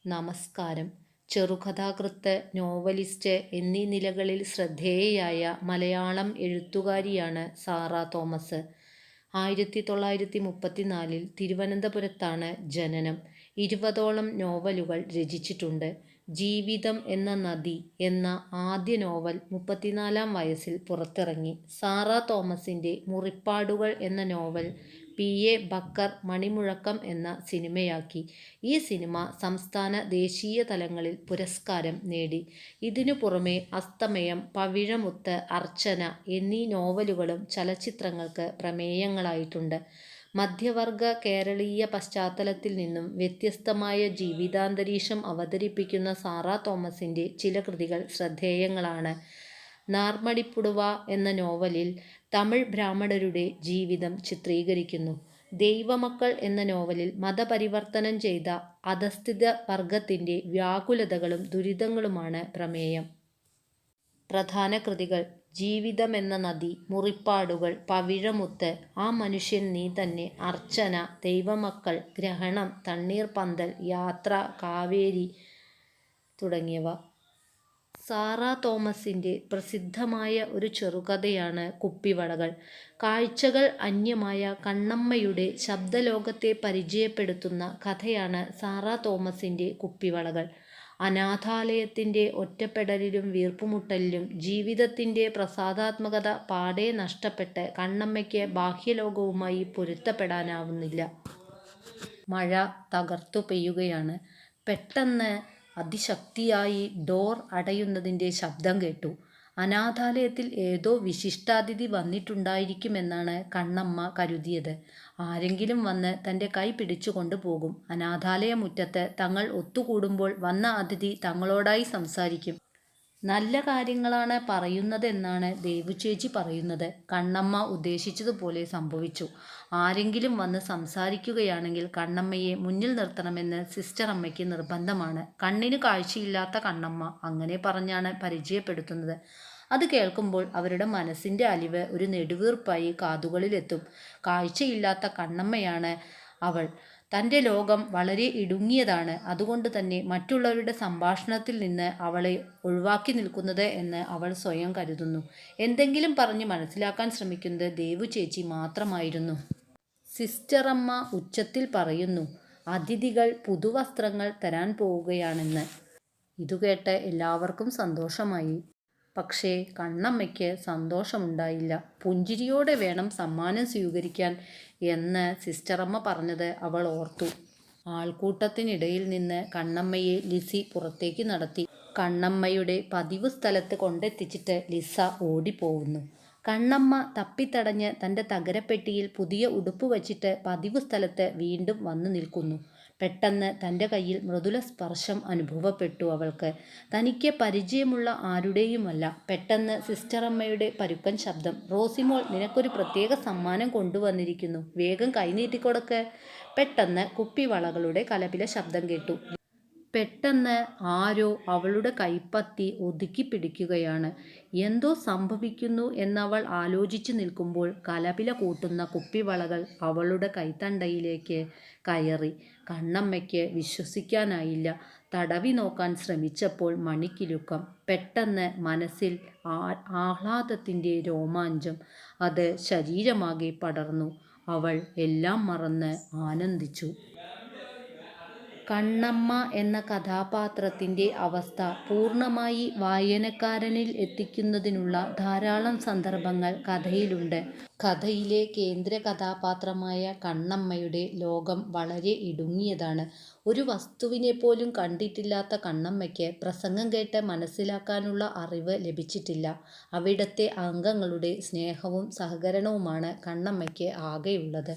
നമസ്കാരം. ചെറുകഥാകൃത്ത്, നോവലിസ്റ്റ് എന്നീ നിലകളിൽ ശ്രദ്ധേയയായ മലയാളം എഴുത്തുകാരിയാണ് സാറ തോമസ്. 1934 തിരുവനന്തപുരത്താണ് ജനനം. 20ഓളം നോവലുകൾ രചിച്ചിട്ടുണ്ട്. ജീവിതം എന്ന നദി എന്ന ആദ്യ നോവൽ 34-ാം വയസ്സിൽ പുറത്തിറങ്ങി. സാറ തോമസിൻ്റെ മുറിപ്പാടുകൾ എന്ന നോവൽ P.A. ബക്കർ മണിമുഴക്കം എന്ന സിനിമയാക്കി. ഈ സിനിമ സംസ്ഥാന ദേശീയ തലങ്ങളിൽ പുരസ്കാരം നേടി. ഇതിനു പുറമെ അസ്തമയം, പവിഴമുത്ത്, അർച്ചന എന്നീ നോവലുകളും ചലച്ചിത്രങ്ങൾക്ക് പ്രമേയങ്ങളായിട്ടുണ്ട്. മധ്യവർഗ കേരളീയ പശ്ചാത്തലത്തിൽ നിന്നും വ്യത്യസ്തമായ ജീവിതാന്തരീക്ഷം അവതരിപ്പിക്കുന്ന സാറ തോമസിൻ്റെ ചില കൃതികൾ ശ്രദ്ധേയങ്ങളാണ്. നാർമടിപ്പുടുവ എന്ന നോവലിൽ തമിഴ് ബ്രാഹ്മണരുടെ ജീവിതം ചിത്രീകരിക്കുന്നു. ദൈവമക്കൾ എന്ന നോവലിൽ മതപരിവർത്തനം ചെയ്ത അധസ്ഥിത വർഗത്തിൻ്റെ വ്യാകുലതകളും ദുരിതങ്ങളുമാണ് പ്രമേയം. പ്രധാന കൃതികൾ: ജീവിതമെന്ന നദി, മുറിപ്പാടുകൾ, പവിഴമുത്ത്, ആ മനുഷ്യൻ നീ തന്നെ, അർച്ചന, ദൈവമക്കൾ, ഗ്രഹണം, തണ്ണീർപ്പന്തൽ, യാത്ര, കാവേരി തുടങ്ങിയവ. സാറ തോമസിൻ്റെ പ്രസിദ്ധമായ ഒരു ചെറുകഥയാണ് കുപ്പിവളകൾ. കാഴ്ചകൾ അന്യമായ കണ്ണമ്മയുടെ ശബ്ദലോകത്തെ പരിചയപ്പെടുത്തുന്ന കഥയാണ് സാറ തോമസിൻ്റെ കുപ്പിവളകൾ. അനാഥാലയത്തിൻ്റെ ഒറ്റപ്പെടലിലും വീർപ്പുമുട്ടലിലും ജീവിതത്തിൻ്റെ പ്രസാദാത്മകത പാടെ നഷ്ടപ്പെട്ട് കണ്ണമ്മയ്ക്ക് ബാഹ്യലോകവുമായി പൊരുത്തപ്പെടാനാവുന്നില്ല. മഴ തകർത്തു പെയ്യുകയാണ്. പെട്ടെന്ന് അതിശക്തിയായി ഡോർ അടയുന്നതിൻ്റെ ശബ്ദം കേട്ടു. അനാഥാലയത്തിൽ ഏതോ വിശിഷ്ടാതിഥി വന്നിട്ടുണ്ടായിരിക്കുമെന്നാണ് കണ്ണമ്മ കരുതിയത്. ആരെങ്കിലും വന്ന് തൻ്റെ കൈ പിടിച്ചു കൊണ്ടുപോകും. അനാഥാലയമുറ്റത്ത് തങ്ങൾ ഒത്തുകൂടുമ്പോൾ വന്ന അതിഥി തങ്ങളോടായി സംസാരിക്കും. നല്ല കാര്യങ്ങളാണ് പറയുന്നതെന്നാണ് ദേവുചേച്ചി പറയുന്നത്. കണ്ണമ്മ ഉദ്ദേശിച്ചതുപോലെ സംഭവിച്ചു. ആരെങ്കിലും വന്ന് സംസാരിക്കുകയാണെങ്കിൽ കണ്ണമ്മയെ മുന്നിൽ നിർത്തണമെന്ന് സിസ്റ്റർ അമ്മയ്ക്ക് നിർബന്ധമാണ്. കണ്ണിന് കാഴ്ചയില്ലാത്ത കണ്ണമ്മ അങ്ങനെ പറഞ്ഞാണ് പരിചയപ്പെടുത്തുന്നത്. അത് കേൾക്കുമ്പോൾ അവരുടെ മനസ്സിൻ്റെ അലിവ് ഒരു നെടുവീർപ്പായി കാതുകളിലെത്തും. കാഴ്ചയില്ലാത്ത കണ്ണമ്മയാണ് അവൾ. തൻ്റെ ലോകം വളരെ ഇടുങ്ങിയതാണ്. അതുകൊണ്ട് തന്നെ മറ്റുള്ളവരുടെ സംഭാഷണത്തിൽ നിന്ന് അവളെ ഒഴിവാക്കി നിൽക്കുന്നത് എന്ന് അവൾ സ്വയം കരുതുന്നു. എന്തെങ്കിലും പറഞ്ഞ് മനസ്സിലാക്കാൻ ശ്രമിക്കുന്നത് ദേവുചേച്ചി മാത്രമായിരുന്നു. സിസ്റ്റർ അമ്മ ഉച്ചത്തിൽ പറയുന്നു, അതിഥികൾ പുതുവസ്ത്രങ്ങൾ തരാൻ പോവുകയാണെന്ന്. ഇതുകേട്ട് എല്ലാവർക്കും സന്തോഷമായി. പക്ഷേ കണ്ണമ്മയ്ക്ക് സന്തോഷമുണ്ടായില്ല. പുഞ്ചിരിയോടെ വേണം സമ്മാനം സ്വീകരിക്കാൻ എന്ന് സിസ്റ്ററമ്മ പറഞ്ഞത് അവൾ ഓർത്തു. ആൾക്കൂട്ടത്തിനിടയിൽ നിന്ന് കണ്ണമ്മയെ ലിസി പുറത്തേക്ക് നടത്തി. കണ്ണമ്മയുടെ പതിവ് സ്ഥലത്ത് കൊണ്ടെത്തിച്ചിട്ട് ലിസ ഓടിപ്പോവുന്നു. കണ്ണമ്മ തപ്പിത്തടഞ്ഞ് തൻ്റെ തകരപ്പെട്ടിയിൽ പുതിയ ഉടുപ്പ് വച്ചിട്ട് പതിവ് സ്ഥലത്ത് വീണ്ടും വന്നു നിൽക്കുന്നു. പെട്ടെന്ന് തൻ്റെ കയ്യിൽ മൃദുല സ്പർശം അനുഭവപ്പെട്ടു അവൾക്ക്. തനിക്ക് പരിചയമുള്ള ആരുടെയുമല്ല. പെട്ടെന്ന് സിസ്റ്ററമ്മയുടെ പരുക്കൻ ശബ്ദം, റോസിമോൾ, നിനക്കൊരു പ്രത്യേക സമ്മാനം കൊണ്ടുവന്നിരിക്കുന്നു, വേഗം കൈനീട്ടിക്കൊടുക്ക്. പെട്ടെന്ന് കുപ്പിവളകളുടെ കലപില ശബ്ദം കേട്ടു. പെട്ടെന്ന് ആരോ അവളുടെ കൈപ്പത്തി ഒതുക്കി പിടിക്കുകയാണ്. എന്തോ സംഭവിക്കുന്നു എന്നവൾ ആലോചിച്ചു നിൽക്കുമ്പോൾ കലപില കൂട്ടുന്ന കുപ്പിവളകൾ അവളുടെ കൈത്തണ്ടയിലേക്ക് കയറി. കണ്ണമ്മയ്ക്ക് വിശ്വസിക്കാനായില്ല. തടവി നോക്കാൻ ശ്രമിച്ചപ്പോൾ മണിക്കിലുക്കം. പെട്ടെന്ന് മനസ്സിൽ ആഹ്ലാദത്തിൻ്റെ രോമാഞ്ചം. അത് ശരീരമാകെ പടർന്നു. അവൾ എല്ലാം മറന്ന് ആനന്ദിച്ചു. കണ്ണമ്മ എന്ന കഥാപാത്രത്തിൻ്റെ അവസ്ഥ പൂർണ്ണമായി വായനക്കാരനിൽ എത്തിക്കുന്നതിനുള്ള ധാരാളം സന്ദർഭങ്ങൾ കഥയിലുണ്ട്. കഥയിലെ കേന്ദ്ര കഥാപാത്രമായ കണ്ണമ്മയുടെ ലോകം വളരെ ഇടുങ്ങിയതാണ്. ഒരു വസ്തുവിനെ പോലും കണ്ടിട്ടില്ലാത്ത കണ്ണമ്മയ്ക്ക് പ്രസംഗം കേട്ട് മനസ്സിലാക്കാനുള്ള അറിവ് ലഭിച്ചിട്ടില്ല. അവിടത്തെ അംഗങ്ങളുടെ സ്നേഹവും സഹകരണവുമാണ് കണ്ണമ്മയ്ക്ക് ആകെയുള്ളത്.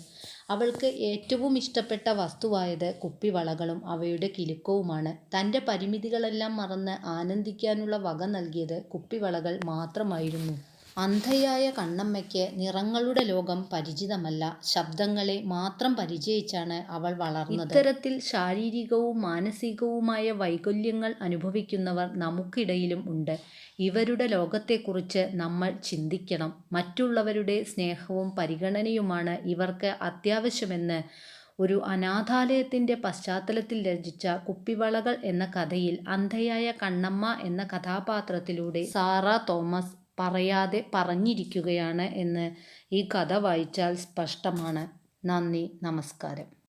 അവൾക്ക് ഏറ്റവും ഇഷ്ടപ്പെട്ട വസ്തുവായത് കുപ്പിവളകളും അവയുടെ കിലുക്കവുമാണ്. തൻ്റെ പരിമിതികളെല്ലാം മറന്ന് ആനന്ദിക്കാനുള്ള വക നൽകിയത് കുപ്പിവളകൾ മാത്രമായിരുന്നു. അന്ധയായ കണ്ണമ്മയ്ക്ക് നിറങ്ങളുടെ ലോകം പരിചിതമല്ല. ശബ്ദങ്ങളെ മാത്രം പരിചയിച്ചാണ് അവൾ വളർന്നത്. ഇത്തരത്തിൽ ശാരീരികവും മാനസികവുമായ വൈകല്യങ്ങൾ അനുഭവിക്കുന്നവർ നമുക്കിടയിലും ഉണ്ട്. ഇവരുടെ ലോകത്തെക്കുറിച്ച് നമ്മൾ ചിന്തിക്കണം. മറ്റുള്ളവരുടെ സ്നേഹവും പരിഗണനയുമാണ് ഇവർക്ക് അത്യാവശ്യമെന്ന് ഒരു അനാഥാലയത്തിൻ്റെ പശ്ചാത്തലത്തിൽ രചിച്ച കുപ്പിവളകൾ എന്ന കഥയിൽ അന്ധയായ കണ്ണമ്മ എന്ന കഥാപാത്രത്തിലൂടെ സാറാ തോമസ് പറയാതെ പറഞ്ഞിരിക്കുകയാണ് എന്ന് ഈ കഥ വായിച്ചാൽ സ്പഷ്ടമാണ്. നന്ദി, നമസ്കാരം.